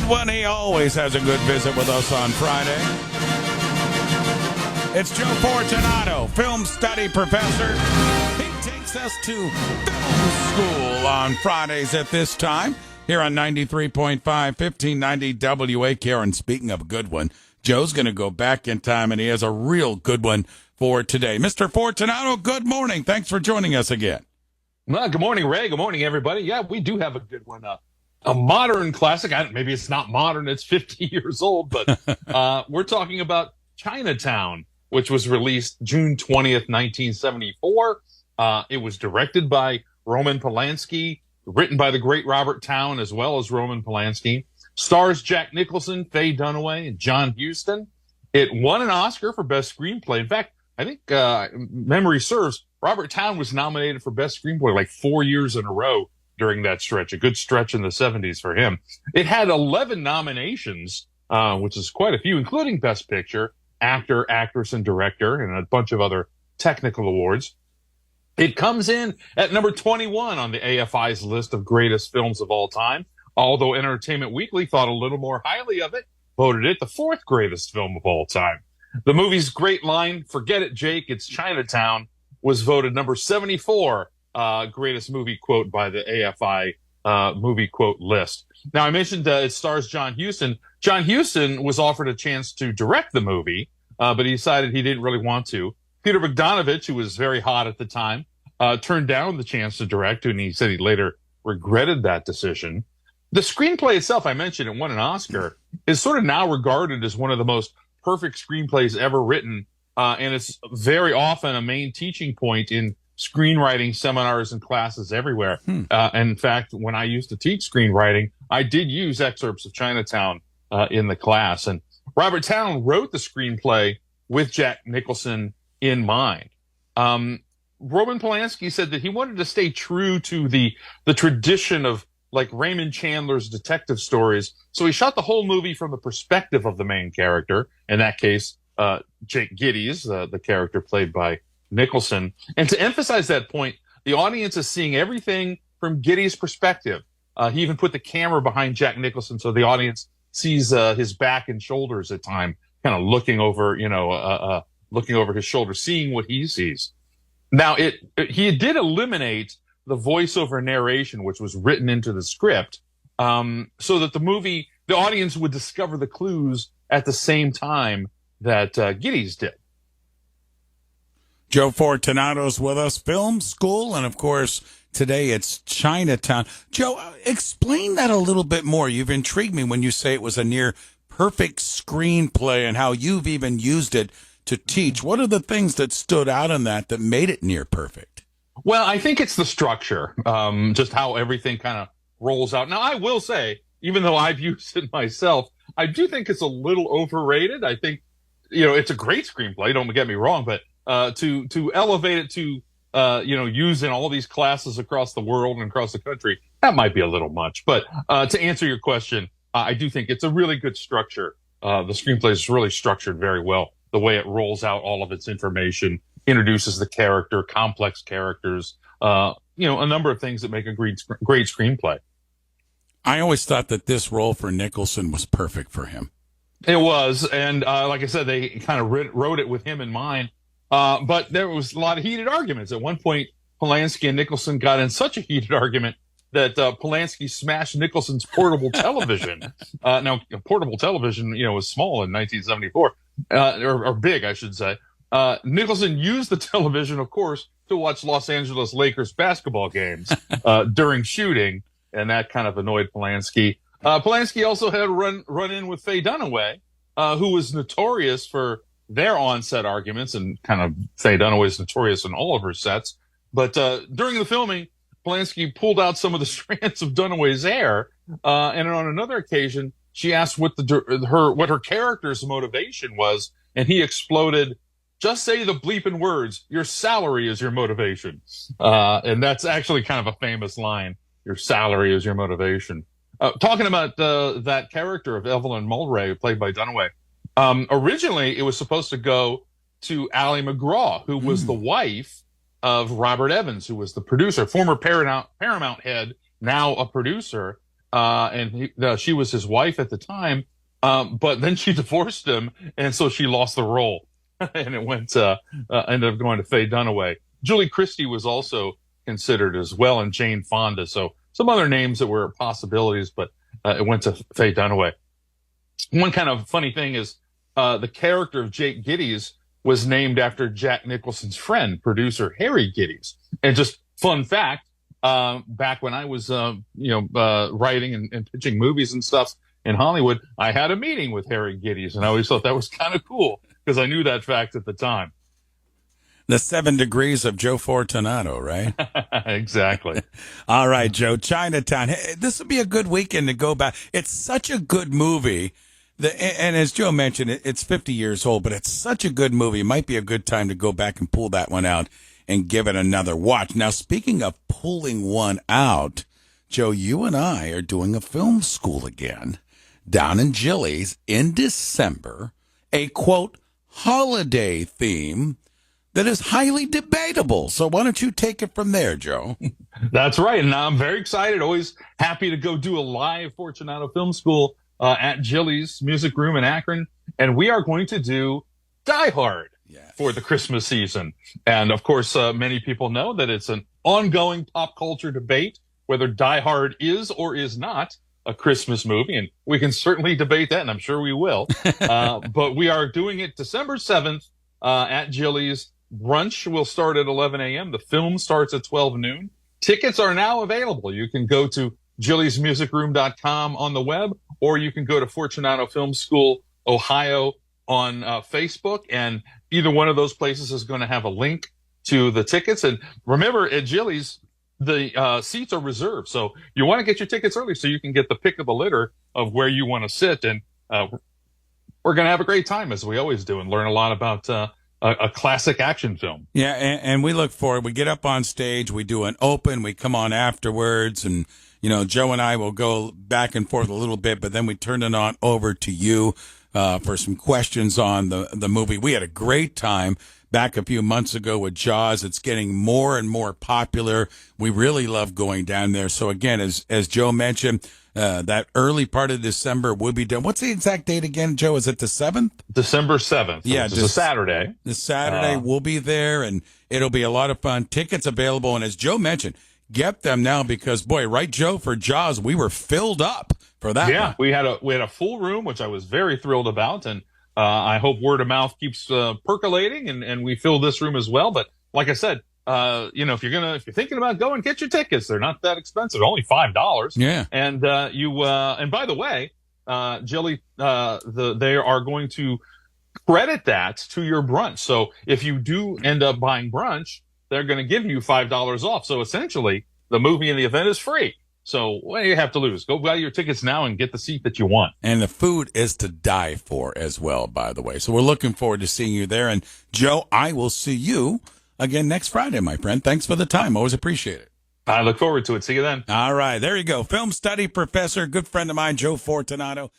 good one. He always has a good visit with us on Friday. It's Joe Fortunato, film study professor. He takes us to film school on Fridays at this time here on 93.5, 1590 WAKR. And speaking of a good one, Joe's going to go back in time, and he has a real good one for today. Mr. Fortunato, good morning. Thanks for joining us again. Well, good morning, Ray. Good morning, everybody. Yeah, we do have a good one. A modern classic. Maybe it's not modern. It's 50 years old, but we're talking about Chinatown, which was released June 20th, 1974. It was directed by Roman Polanski, written by the great Robert Towne, as well as Roman Polanski. Stars Jack Nicholson, Faye Dunaway, and John Huston. It won an Oscar for Best Screenplay. In fact, I think memory serves, Robert Towne was nominated for Best Screenplay like 4 years in a row during that stretch, a good stretch in the 70s for him. It had 11 nominations, which is quite a few, including Best Picture, Actor, Actress, and Director, and a bunch of other technical awards. It comes in at number 21 on the AFI's list of greatest films of all time, although Entertainment Weekly thought a little more highly of it, voted it the fourth greatest film of all time. The movie's great line, "Forget it, Jake, it's Chinatown," was voted number 74 greatest movie quote by the AFI movie quote list. Now, I mentioned it stars John Huston. John Huston was offered a chance to direct the movie, but he decided he didn't really want to. Peter Bogdanovich, who was very hot at the time, turned down the chance to direct, and he said he later regretted that decision. The screenplay itself, I mentioned, it won an Oscar, is sort of now regarded as one of the most perfect screenplays ever written, and it's very often a main teaching point in screenwriting seminars and classes everywhere. In fact, when I used to teach screenwriting, I did use excerpts of Chinatown in the class. And Robert Towne wrote the screenplay with Jack Nicholson in mind. Roman Polanski said that he wanted to stay true to the tradition of like Raymond Chandler's detective stories. So he shot the whole movie from the perspective of the main character, in that case, Jake Gittes, the character played by Nicholson. And to emphasize that point, the audience is seeing everything from Gittes' perspective. He even put the camera behind Jack Nicholson so the audience sees his back and shoulders at time, kind of looking over, looking over his shoulder, seeing what he sees. Now, he did eliminate the voiceover narration, which was written into the script, so that the audience would discover the clues at the same time that Gittes did. Joe Fortunato's with us, film school, and of course, today it's Chinatown. Joe, explain that a little bit more. You've intrigued me when you say it was a near perfect screenplay and how you've even used it to teach. What are the things that stood out in that made it near perfect? Well, I think it's the structure, just how everything kind of rolls out. Now, I will say, even though I've used it myself, I do think it's a little overrated. I think, it's a great screenplay, don't get me wrong, but to elevate it to, use in all these classes across the world and across the country, that might be a little much. But to answer your question, I do think it's a really good structure. The screenplay is really structured very well. The way it rolls out all of its information, introduces the character, complex characters, a number of things that make a great screenplay. I always thought that this role for Nicholson was perfect for him. It was, and like I said, they kind of wrote it with him in mind. But there was a lot of heated arguments. At one point, Polanski and Nicholson got in such a heated argument that Polanski smashed Nicholson's portable television. Now, a portable television, was small in 1974, or big, I should say. Nicholson used the television, of course, to watch Los Angeles Lakers basketball games during shooting, and that kind of annoyed Polanski. Polanski also had a run in with Faye Dunaway, who was notorious for their on-set arguments, and kind of Faye Dunaway is notorious in all of her sets. But during the filming, Polanski pulled out some of the strands of Dunaway's hair, and on another occasion, she asked what her character's motivation was, and he exploded, "Just say the bleeping words. Your salary is your motivation." And that's actually kind of a famous line. Your salary is your motivation. Talking about that character of Evelyn Mulray, played by Dunaway, originally it was supposed to go to Ally McGraw, who was the wife of Robert Evans, who was the producer, former Paramount head, now a producer. she was his wife at the time. But then she divorced him, and so she lost the role, and it ended up going to Faye Dunaway. Julie Christie was also considered as well, and Jane Fonda. So some other names that were possibilities, but it went to Faye Dunaway. One kind of funny thing is the character of Jake Gittes was named after Jack Nicholson's friend, producer Harry Gittes. And just fun fact, back when I was writing and pitching movies and stuff in Hollywood, I had a meeting with Harry Gittes, and I always thought that was kind of cool because I knew that fact at the time. The 7 degrees of Joe Fortunato, right? Exactly. All right, Joe, Chinatown. Hey, this would be a good weekend to go back. It's such a good movie. And as Joe mentioned, it's 50 years old, but it's such a good movie. It might be a good time to go back and pull that one out and give it another watch. Now, speaking of pulling one out, Joe, you and I are doing a film school again down in Gillies in December, a, quote, holiday theme that is highly debatable. So why don't you take it from there, Joe? That's right. And I'm very excited. Always happy to go do a live Fortunato Film School at Gillies Music Room in Akron. And we are going to do Die Hard for the Christmas season. And of course, many people know that it's an ongoing pop culture debate whether Die Hard is or is not a Christmas movie. And we can certainly debate that, and I'm sure we will. But we are doing it December 7th at Gillies. Brunch will start at 11 a.m. The film starts at 12 noon. Tickets are now available. You can go to GilliesMusicRoom.com on the web, or you can go to Fortunato Film School, Ohio on Facebook. And either one of those places is going to have a link to the tickets. And remember, at Gillies, the seats are reserved. So you want to get your tickets early so you can get the pick of the litter of where you want to sit. And we're going to have a great time, as we always do, and learn a lot about a classic action film. Yeah, and we look forward. We get up on stage, we do an open, we come on afterwards, and, you know, Joe and I will go back and forth a little bit, but then we turn it on over to you for some questions on the movie. We had a great time back a few months ago with Jaws. It's getting more and more popular. We really love going down there. So again, as Joe mentioned, that early part of December will be done. What's the exact date again, Joe? Is it the 7th? December 7th. Yeah, which is a Saturday. This Saturday we'll be there, and it'll be a lot of fun. Tickets available, and as Joe mentioned, get them now because, boy, right, Joe, for Jaws, we were filled up for that. Yeah, one. we had a full room, which I was very thrilled about, and I hope word of mouth keeps percolating, and we fill this room as well. But like I said, if you're thinking about going, get your tickets. They're not that expensive. Only $5. Yeah. And and by the way, Jilly, they are going to credit that to your brunch. So if you do end up buying brunch, they're going to give you $5 off. So essentially, the movie and the event is free. So what do you have to lose? Go buy your tickets now and get the seat that you want. And the food is to die for as well, by the way. So we're looking forward to seeing you there. And Joe, I will see you again next Friday, my friend. Thanks for the time. Always appreciate it. I look forward to it. See you then. All right. There you go. Film study professor, good friend of mine, Joe Fortunato.